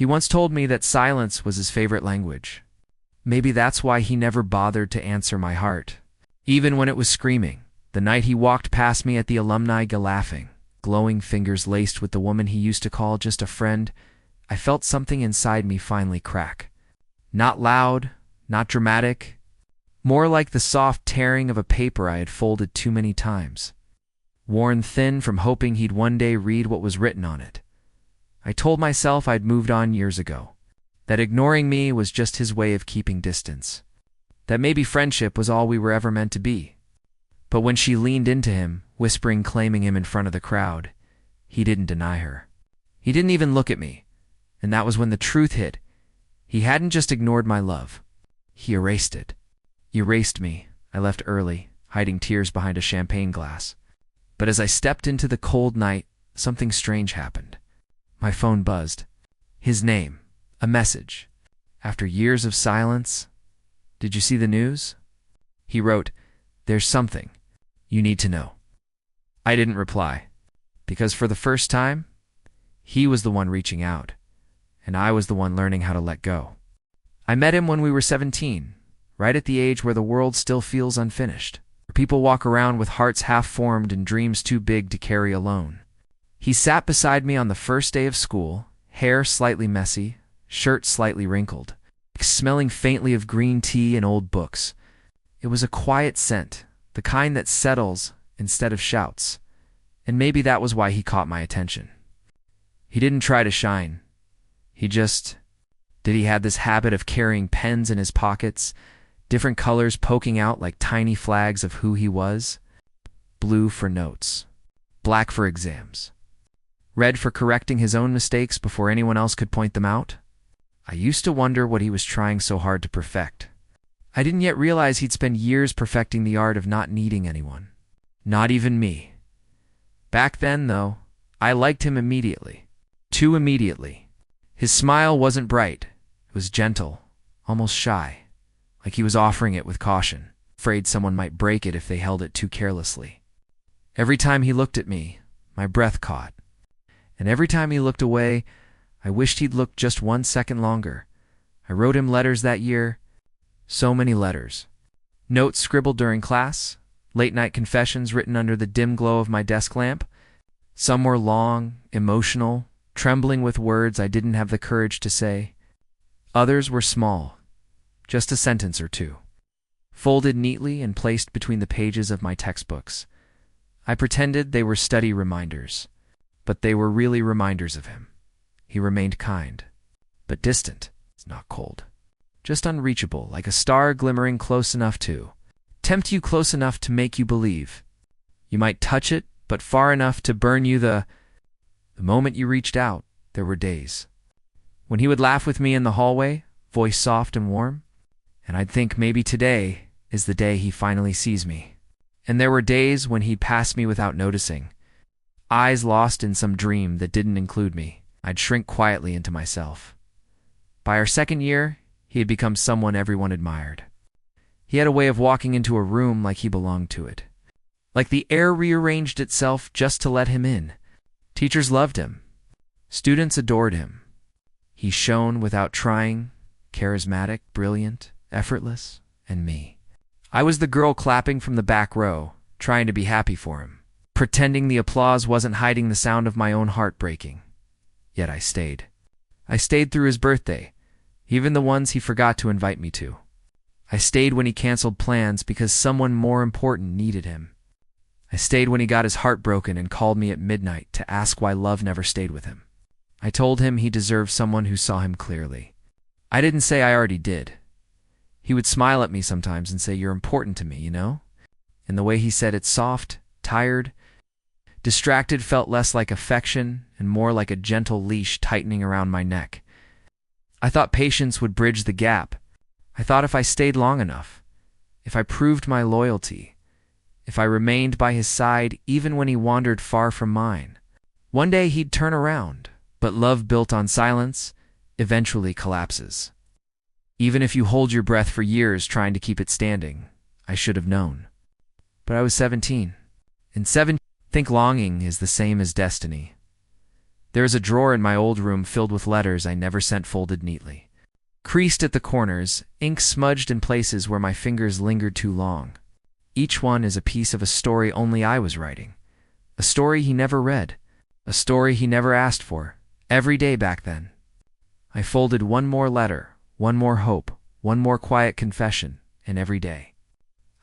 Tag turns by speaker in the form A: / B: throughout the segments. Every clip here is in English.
A: He once told me that silence was his favorite language. Maybe that's why he never bothered to answer my heart, even when it was screaming. The night he walked past me at the alumni laughing, glowing fingers laced with the woman he used to call just a friend, I felt something inside me finally crack. Not loud, not dramatic, more like the soft tearing of a paper I had folded too many times, worn thin from hoping he'd one day read what was written on it. I told myself I'd moved on years ago, that ignoring me was just his way of keeping distance, that maybe friendship was all we were ever meant to be. But when she leaned into him, whispering, claiming him in front of the crowd, he didn't deny her. He didn't even look at me, and that was when the truth hit. He hadn't just ignored my love. He erased it. He erased me. I left early, hiding tears behind a champagne glass. But as I stepped into the cold night, something strange happened. My phone buzzed. His name. A message. After years of silence, "Did you see the news?" He wrote, "There's something you need to know." I didn't reply, because for the first time, he was the one reaching out, and I was the one learning how to let go. I met him when we were 17, right at the age where the world still feels unfinished, where people walk around with hearts half-formed and dreams too big to carry alone. He sat beside me on the first day of school, hair slightly messy, shirt slightly wrinkled, smelling faintly of green tea and old books. It was a quiet scent, the kind that settles instead of shouts, and maybe that was why he caught my attention. He didn't try to shine. He had this habit of carrying pens in his pockets, different colors poking out like tiny flags of who he was. Blue for notes, black for exams, red for correcting his own mistakes before anyone else could point them out. I used to wonder what he was trying so hard to perfect. I didn't yet realize he'd spend years perfecting the art of not needing anyone. Not even me. Back then, though, I liked him immediately. Too immediately. His smile wasn't bright. It was gentle, almost shy, like he was offering it with caution, afraid someone might break it if they held it too carelessly. Every time he looked at me, my breath caught. And every time he looked away, I wished he'd looked just 1 second longer. I wrote him letters that year. So many letters. Notes scribbled during class, late-night confessions written under the dim glow of my desk lamp. Some were long, emotional, trembling with words I didn't have the courage to say. Others were small, just a sentence or two, folded neatly and placed between the pages of my textbooks. I pretended they were study reminders, but they were really reminders of him. He remained kind, but distant, not cold. Just unreachable, like a star glimmering close enough to tempt you, close enough to make you believe. You might touch it, but far enough to burn you. The moment you reached out, there were days when he would laugh with me in the hallway, voice soft and warm, and I'd think maybe today is the day he finally sees me. And there were days when he'd pass me without noticing, eyes lost in some dream that didn't include me. I'd shrink quietly into myself. By our second year, he had become someone everyone admired. He had a way of walking into a room like he belonged to it, like the air rearranged itself just to let him in. Teachers loved him. Students adored him. He shone without trying, charismatic, brilliant, effortless, and me. I was the girl clapping from the back row, trying to be happy for him, pretending the applause wasn't hiding the sound of my own heart breaking. Yet I stayed. I stayed through his birthday, even the ones he forgot to invite me to. I stayed when he canceled plans because someone more important needed him. I stayed when he got his heart broken and called me at midnight to ask why love never stayed with him. I told him he deserved someone who saw him clearly. I didn't say I already did. He would smile at me sometimes and say, "You're important to me, you know?" And the way he said it, soft, tired, distracted, felt less like affection and more like a gentle leash tightening around my neck. I thought patience would bridge the gap. I thought if I stayed long enough, if I proved my loyalty, if I remained by his side even when he wandered far from mine, one day he'd turn around. But love built on silence eventually collapses. Even if you hold your breath for years trying to keep it standing, I should have known. But I was 17. And 17, think longing is the same as destiny. There is a drawer in my old room filled with letters I never sent folded neatly. Creased at the corners, ink smudged in places where my fingers lingered too long. Each one is a piece of a story only I was writing. A story he never read. A story he never asked for. Every day back then. I folded one more letter, one more hope, one more quiet confession, and every day.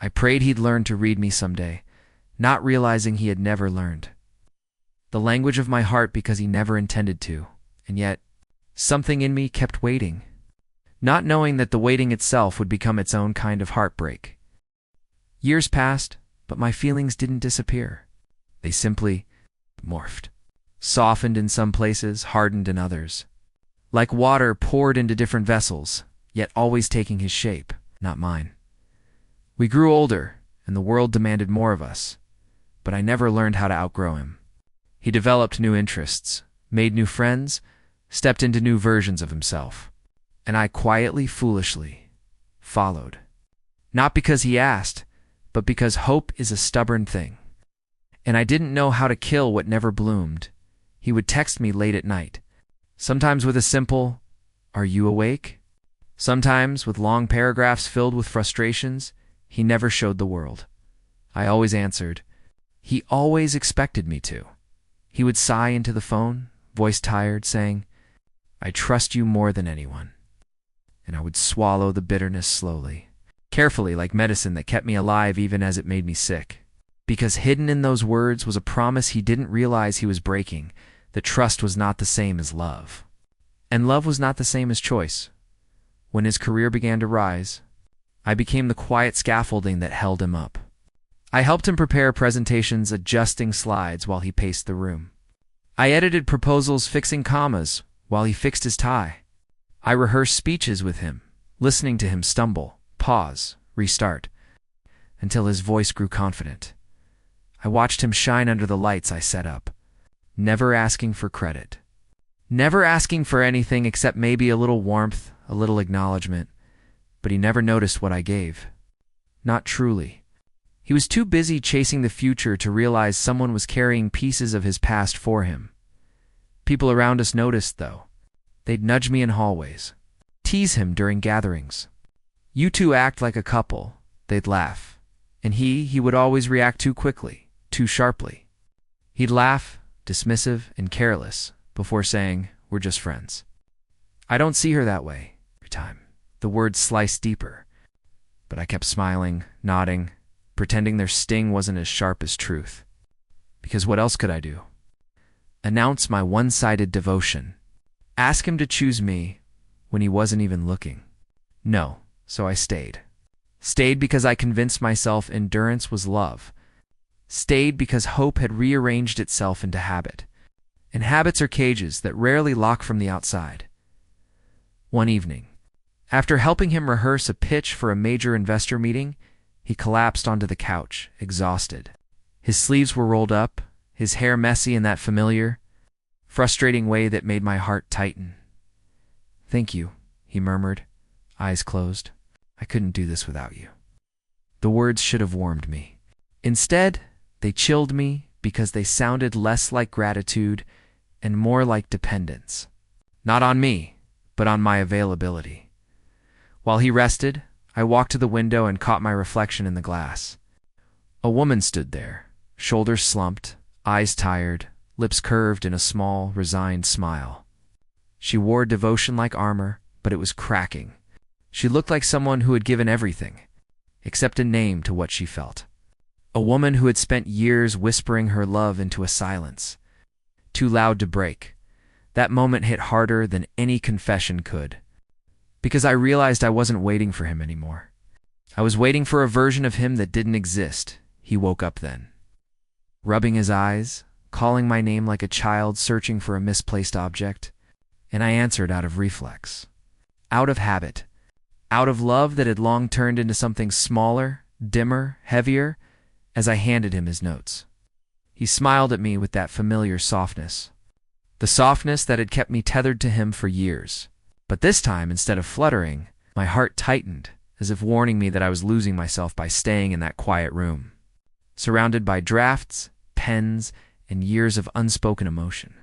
A: I prayed he'd learn to read me someday, not realizing he had never learned. The language of my heart because he never intended to, and yet something in me kept waiting, not knowing that the waiting itself would become its own kind of heartbreak. Years passed, but my feelings didn't disappear. They simply morphed, softened in some places, hardened in others. Like water poured into different vessels, yet always taking his shape, not mine. We grew older, and the world demanded more of us, but I never learned how to outgrow him. He developed new interests, made new friends, stepped into new versions of himself, and I quietly, foolishly followed. Not because he asked, but because hope is a stubborn thing. And I didn't know how to kill what never bloomed. He would text me late at night, sometimes with a simple, "Are you awake?" Sometimes with long paragraphs filled with frustrations he never showed the world. I always answered. He always expected me to. He would sigh into the phone, voice tired, saying, "I trust you more than anyone." And I would swallow the bitterness slowly, carefully, like medicine that kept me alive even as it made me sick. Because hidden in those words was a promise he didn't realize he was breaking, that trust was not the same as love. And love was not the same as choice. When his career began to rise, I became the quiet scaffolding that held him up. I helped him prepare presentations, adjusting slides while he paced the room. I edited proposals, fixing commas while he fixed his tie. I rehearsed speeches with him, listening to him stumble, pause, restart, until his voice grew confident. I watched him shine under the lights I set up, never asking for credit, never asking for anything except maybe a little warmth, a little acknowledgement, but he never noticed what I gave. Not truly. He was too busy chasing the future to realize someone was carrying pieces of his past for him. People around us noticed, though. They'd nudge me in hallways, tease him during gatherings. "You two act like a couple," they'd laugh. And he would always react too quickly, too sharply. He'd laugh, dismissive and careless, before saying, "We're just friends." "I don't see her that way." Every time, the words sliced deeper. But I kept smiling, nodding, pretending their sting wasn't as sharp as truth. Because what else could I do? Announce my one-sided devotion. Ask him to choose me when he wasn't even looking. No, so I stayed. Stayed because I convinced myself endurance was love. Stayed because hope had rearranged itself into habit. And habits are cages that rarely lock from the outside. One evening, after helping him rehearse a pitch for a major investor meeting, he collapsed onto the couch, exhausted. His sleeves were rolled up, his hair messy in that familiar, frustrating way that made my heart tighten. "Thank you," he murmured, eyes closed. "I couldn't do this without you." The words should have warmed me. Instead, they chilled me because they sounded less like gratitude and more like dependence. Not on me, but on my availability. While he rested, I walked to the window and caught my reflection in the glass. A woman stood there, shoulders slumped, eyes tired, lips curved in a small, resigned smile. She wore devotion like armor, but it was cracking. She looked like someone who had given everything, except a name to what she felt. A woman who had spent years whispering her love into a silence, too loud to break. That moment hit harder than any confession could. Because I realized I wasn't waiting for him anymore. I was waiting for a version of him that didn't exist. He woke up then, rubbing his eyes, calling my name like a child searching for a misplaced object, and I answered out of reflex, out of habit, out of love that had long turned into something smaller, dimmer, heavier, as I handed him his notes. He smiled at me with that familiar softness, the softness that had kept me tethered to him for years. But this time, instead of fluttering, my heart tightened, as if warning me that I was losing myself by staying in that quiet room, surrounded by drafts, pens, and years of unspoken emotion.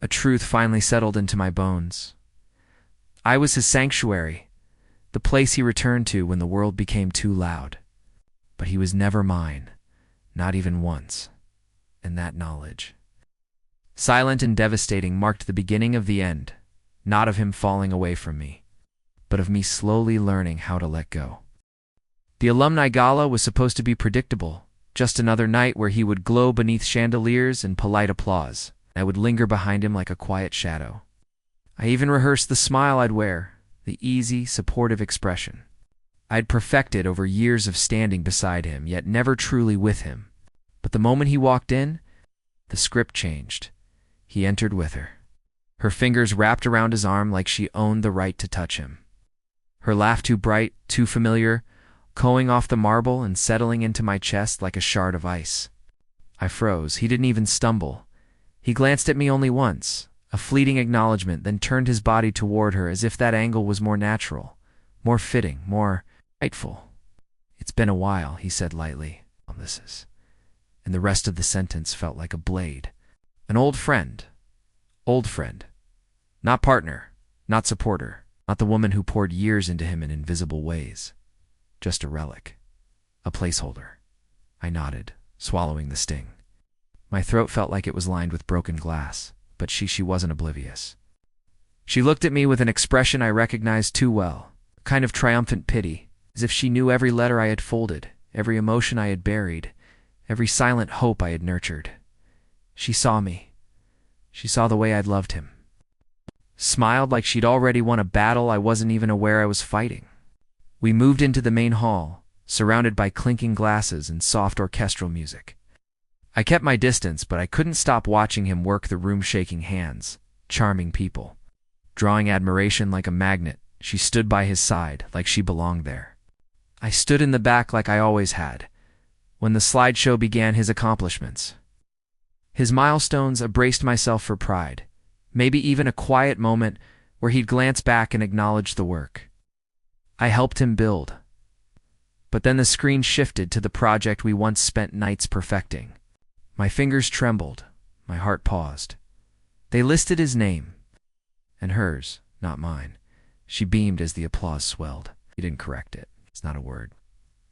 A: A truth finally settled into my bones. I was his sanctuary, the place he returned to when the world became too loud. But he was never mine, not even once. And that knowledge, silent and devastating, marked the beginning of the end, not of him falling away from me, but of me slowly learning how to let go. The alumni gala was supposed to be predictable, just another night where he would glow beneath chandeliers and polite applause. I would linger behind him like a quiet shadow. I even rehearsed the smile I'd wear, the easy, supportive expression I'd perfected over years of standing beside him, yet never truly with him. But the moment he walked in, the script changed. He entered with her. Her fingers wrapped around his arm like she owned the right to touch him. Her laugh too bright, too familiar, echoing off the marble and settling into my chest like a shard of ice. I froze. He didn't even stumble. He glanced at me only once, a fleeting acknowledgement, then turned his body toward her as if that angle was more natural, more fitting, more rightful. "It's been a while," he said lightly. And the rest of the sentence felt like a blade. An old friend. Old friend. Not partner, not supporter, not the woman who poured years into him in invisible ways. Just a relic. A placeholder. I nodded, swallowing the sting. My throat felt like it was lined with broken glass, but she wasn't oblivious. She looked at me with an expression I recognized too well, a kind of triumphant pity, as if she knew every letter I had folded, every emotion I had buried, every silent hope I had nurtured. She saw me. She saw the way I'd loved him. Smiled like she'd already won a battle I wasn't even aware I was fighting. We moved into the main hall, surrounded by clinking glasses and soft orchestral music. I kept my distance, but I couldn't stop watching him work the room, shaking hands, charming people. Drawing admiration like a magnet, she stood by his side like she belonged there. I stood in the back like I always had. When the slideshow began, his accomplishments, his milestones, I braced myself for pride, maybe even a quiet moment where he'd glance back and acknowledge the work I helped him build. But then the screen shifted to the project we once spent nights perfecting. My fingers trembled, my heart paused. They listed his name, and hers, not mine. She beamed as the applause swelled. He didn't correct it. It's not a word.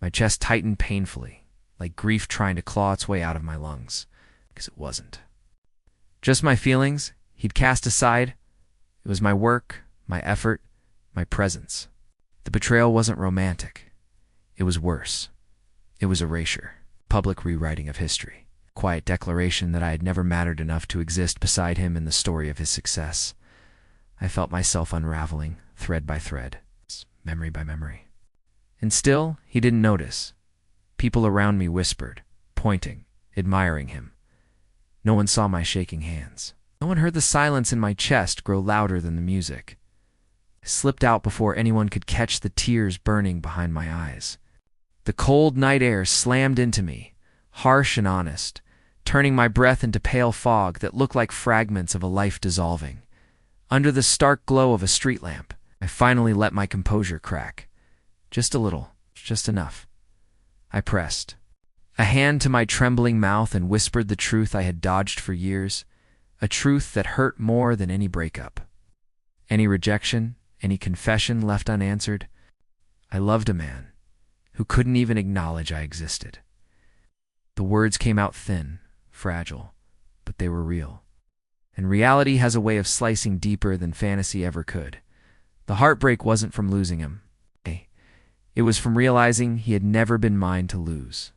A: My chest tightened painfully, like grief trying to claw its way out of my lungs, because it wasn't. Just my feelings he'd cast aside. It was my work, my effort, my presence. The betrayal wasn't romantic. It was worse. It was erasure, public rewriting of history, quiet declaration that I had never mattered enough to exist beside him in the story of his success. I felt myself unraveling, thread by thread, memory by memory. And still, he didn't notice. People around me whispered, pointing, admiring him. No one saw my shaking hands. No one heard the silence in my chest grow louder than the music. I slipped out before anyone could catch the tears burning behind my eyes. The cold night air slammed into me, harsh and honest, turning my breath into pale fog that looked like fragments of a life dissolving. Under the stark glow of a street lamp, I finally let my composure crack. Just a little, just enough. I pressed a hand to my trembling mouth and whispered the truth I had dodged for years, a truth that hurt more than any breakup, any rejection, any confession left unanswered. I loved a man who couldn't even acknowledge I existed. The words came out thin, fragile, but they were real. And reality has a way of slicing deeper than fantasy ever could. The heartbreak wasn't from losing him. It was from realizing he had never been mine to lose.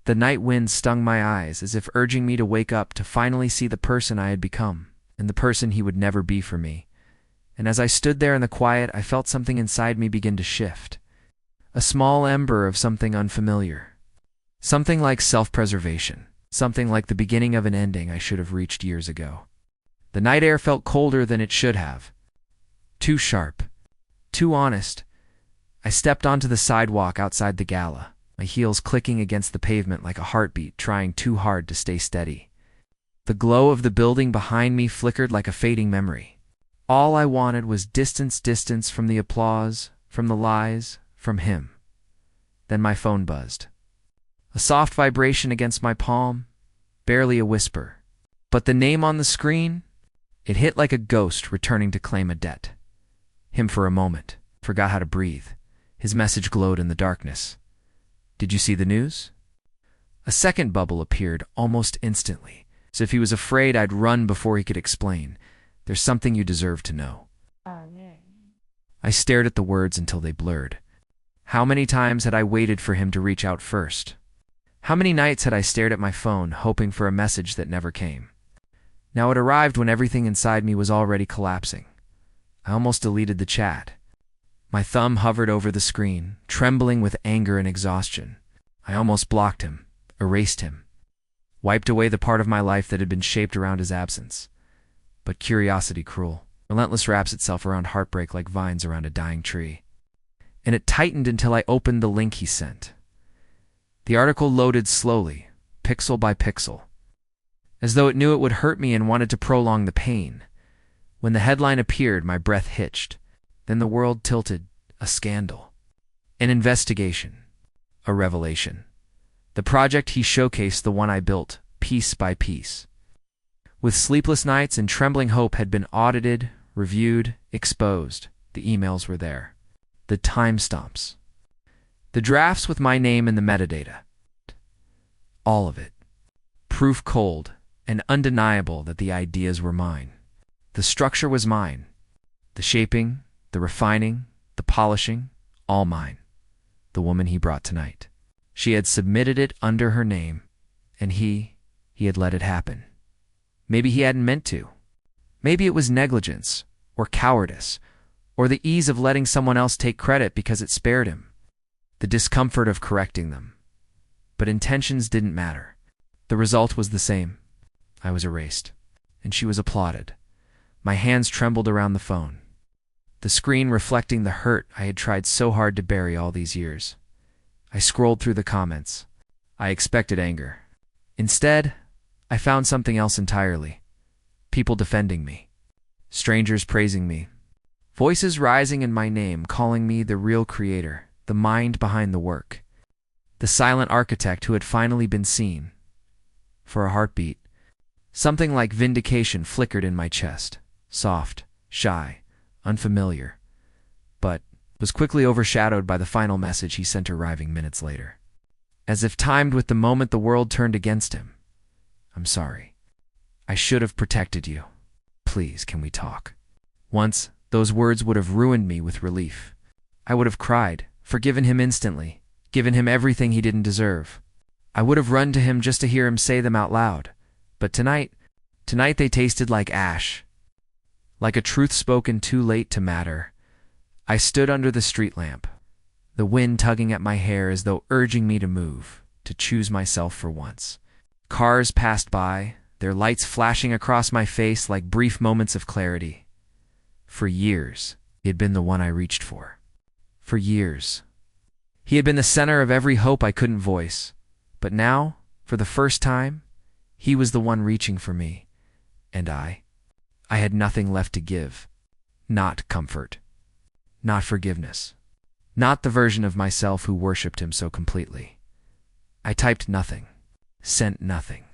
A: The night wind stung my eyes as if urging me to wake up to finally see the person I had become, and the person he would never be for me. And as I stood there in the quiet, I felt something inside me begin to shift. A small ember of something unfamiliar. Something like self-preservation. Something like the beginning of an ending I should have reached years ago. The night air felt colder than it should have. Too sharp. Too honest. I stepped onto the sidewalk outside the gala, my heels clicking against the pavement like a heartbeat trying too hard to stay steady. The glow of the building behind me flickered like a fading memory. All I wanted was distance from the applause, from the lies, from him. Then my phone buzzed. A soft vibration against my palm, barely a whisper. But the name on the screen? It hit like a ghost returning to claim a debt. Him for a moment. Forgot how to breathe. His message glowed in the darkness. Did you see the news? A second bubble appeared almost instantly, as if he was afraid I'd run before he could explain. There's something you deserve to know. I stared at the words until they blurred. How many times had I waited for him to reach out first? How many nights had I stared at my phone, hoping for a message that never came? Now it arrived when everything inside me was already collapsing. I almost deleted the chat. My thumb hovered over the screen, trembling with anger and exhaustion. I almost blocked him, erased him, wiped away the part of my life that had been shaped around his absence. But curiosity cruel. Relentless wraps itself around heartbreak like vines around a dying tree. And it tightened until I opened the link he sent. The article loaded slowly, pixel by pixel, as though it knew it would hurt me and wanted to prolong the pain. When the headline appeared, my breath hitched. Then the world tilted. A scandal. An investigation. A revelation. The project he showcased, the one I built, piece by piece. With sleepless nights and trembling hope, had been audited, reviewed, exposed. The emails were there. The timestamps. The drafts with my name in the metadata. All of it. Proof cold and undeniable that the ideas were mine. The structure was mine. The shaping, the refining, the polishing, all mine. The woman he brought tonight. She had submitted it under her name, and he had let it happen. Maybe he hadn't meant to. Maybe it was negligence, or cowardice, or the ease of letting someone else take credit because it spared him. The discomfort of correcting them. But intentions didn't matter. The result was the same. I was erased, and she was applauded. My hands trembled around the phone, the screen reflecting the hurt I had tried so hard to bury all these years. I scrolled through the comments. I expected anger. Instead, I found something else entirely. People defending me. Strangers praising me. Voices rising in my name, calling me the real creator, the mind behind the work. The silent architect who had finally been seen. For a heartbeat, something like vindication flickered in my chest. Soft, shy, unfamiliar, but was quickly overshadowed by the final message he sent arriving minutes later. As if timed with the moment the world turned against him. I'm sorry. I should have protected you. Please, can we talk? Once, those words would have ruined me with relief. I would have cried, forgiven him instantly, given him everything he didn't deserve. I would have run to him just to hear him say them out loud. But tonight they tasted like ash. Like a truth spoken too late to matter. I stood under the street lamp, the wind tugging at my hair as though urging me to move, to choose myself for once. Cars passed by, their lights flashing across my face like brief moments of clarity. For years, he had been the one I reached for. For years. He had been the center of every hope I couldn't voice. But now, for the first time, he was the one reaching for me. And I had nothing left to give. Not comfort. Not forgiveness. Not the version of myself who worshipped him so completely. I typed nothing. Sent nothing.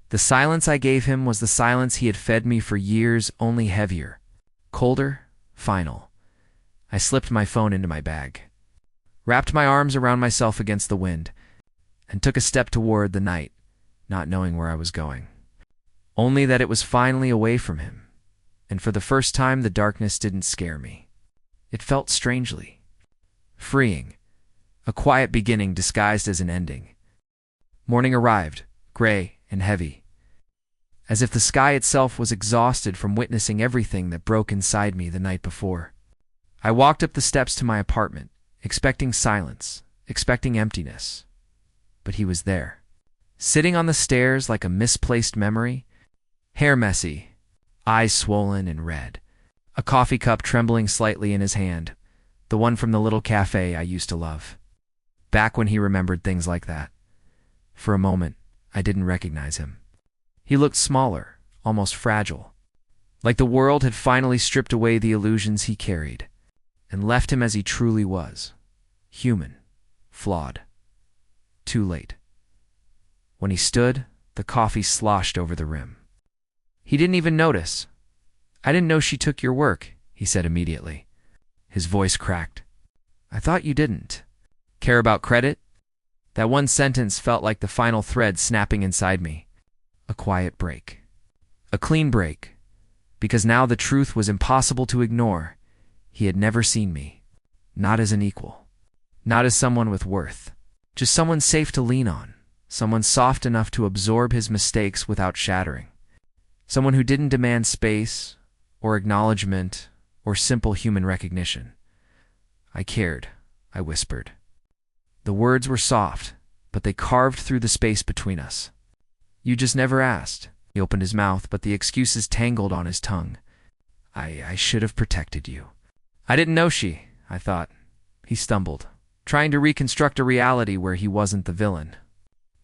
A: The silence I gave him was the silence he had fed me for years, only heavier. Colder, final. I slipped my phone into my bag, wrapped my arms around myself against the wind, and took a step toward the night, not knowing where I was going. Only that it was finally away from him, and for the first time the darkness didn't scare me. It felt strangely freeing, a quiet beginning disguised as an ending. Morning arrived, gray and heavy, as if the sky itself was exhausted from witnessing everything that broke inside me the night before. I walked up the steps to my apartment, expecting silence, expecting emptiness. But he was there, sitting on the stairs like a misplaced memory, hair messy, eyes swollen and red, a coffee cup trembling slightly in his hand, the one from the little cafe I used to love. Back when he remembered things like that. For a moment, I didn't recognize him. He looked smaller, almost fragile, like the world had finally stripped away the illusions he carried, and left him as he truly was, human, flawed. Too late. When he stood, the coffee sloshed over the rim. He didn't even notice. I didn't know she took your work, he said immediately. His voice cracked. I thought you didn't. Care about credit? That one sentence felt like the final thread snapping inside me. A quiet break. A clean break. Because now the truth was impossible to ignore. He had never seen me. Not as an equal. Not as someone with worth. Just someone safe to lean on. Someone soft enough to absorb his mistakes without shattering. Someone who didn't demand space, or acknowledgement, or simple human recognition. I cared, I whispered. The words were soft, but they carved through the space between us. You just never asked. He opened his mouth, but the excuses tangled on his tongue. I should have protected you. I didn't know I thought. He stumbled, trying to reconstruct a reality where he wasn't the villain.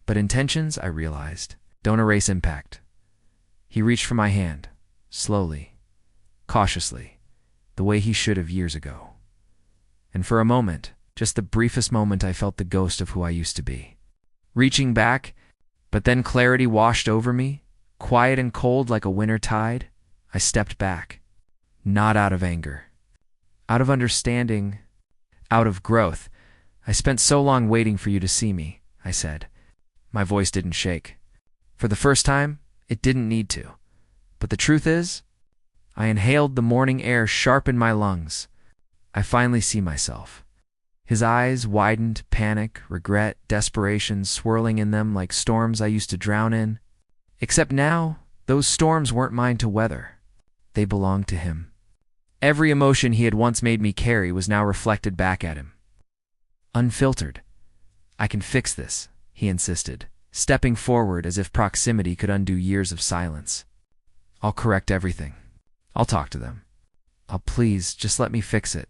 A: But intentions, I realized, don't erase impact. He reached for my hand, slowly, cautiously, the way he should have years ago. And for a moment, just the briefest moment, I felt the ghost of who I used to be. Reaching back, but then clarity washed over me, quiet and cold like a winter tide. I stepped back, not out of anger. Out of understanding, out of growth. I spent so long waiting for you to see me, I said. My voice didn't shake. For the first time, it didn't need to. But the truth is, I inhaled the morning air sharp in my lungs. I finally see myself. His eyes widened, panic, regret, desperation swirling in them like storms I used to drown in. Except now, those storms weren't mine to weather. They belonged to him. Every emotion he had once made me carry was now reflected back at him. Unfiltered. I can fix this, he insisted, stepping forward as if proximity could undo years of silence. I'll correct everything. I'll talk to them. Please, just let me fix it.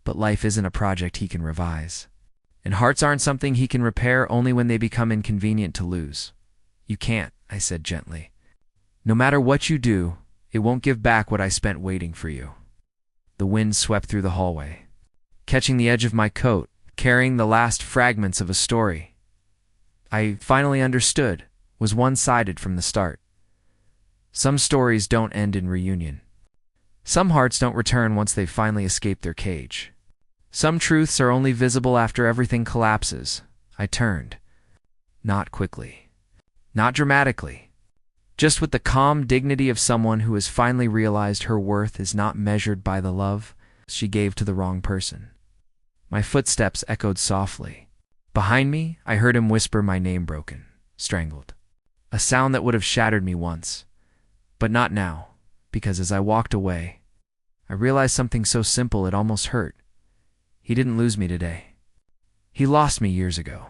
A: But life isn't a project he can revise. And hearts aren't something he can repair only when they become inconvenient to lose. You can't, I said gently. No matter what you do, it won't give back what I spent waiting for you. The wind swept through the hallway, catching the edge of my coat, carrying the last fragments of a story I finally understood was one-sided from the start. Some stories don't end in reunion. Some hearts don't return once they've finally escaped their cage. Some truths are only visible after everything collapses. I turned. Not quickly. Not dramatically. Just with the calm dignity of someone who has finally realized her worth is not measured by the love she gave to the wrong person. My footsteps echoed softly. Behind me, I heard him whisper my name broken, strangled. A sound that would have shattered me once. But not now, because as I walked away, I realized something so simple it almost hurt. He didn't lose me today. He lost me years ago.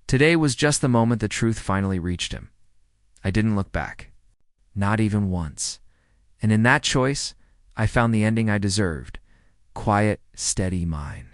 A: Today was just the moment the truth finally reached him. I didn't look back. Not even once. And in that choice, I found the ending I deserved. Quiet, steady mine.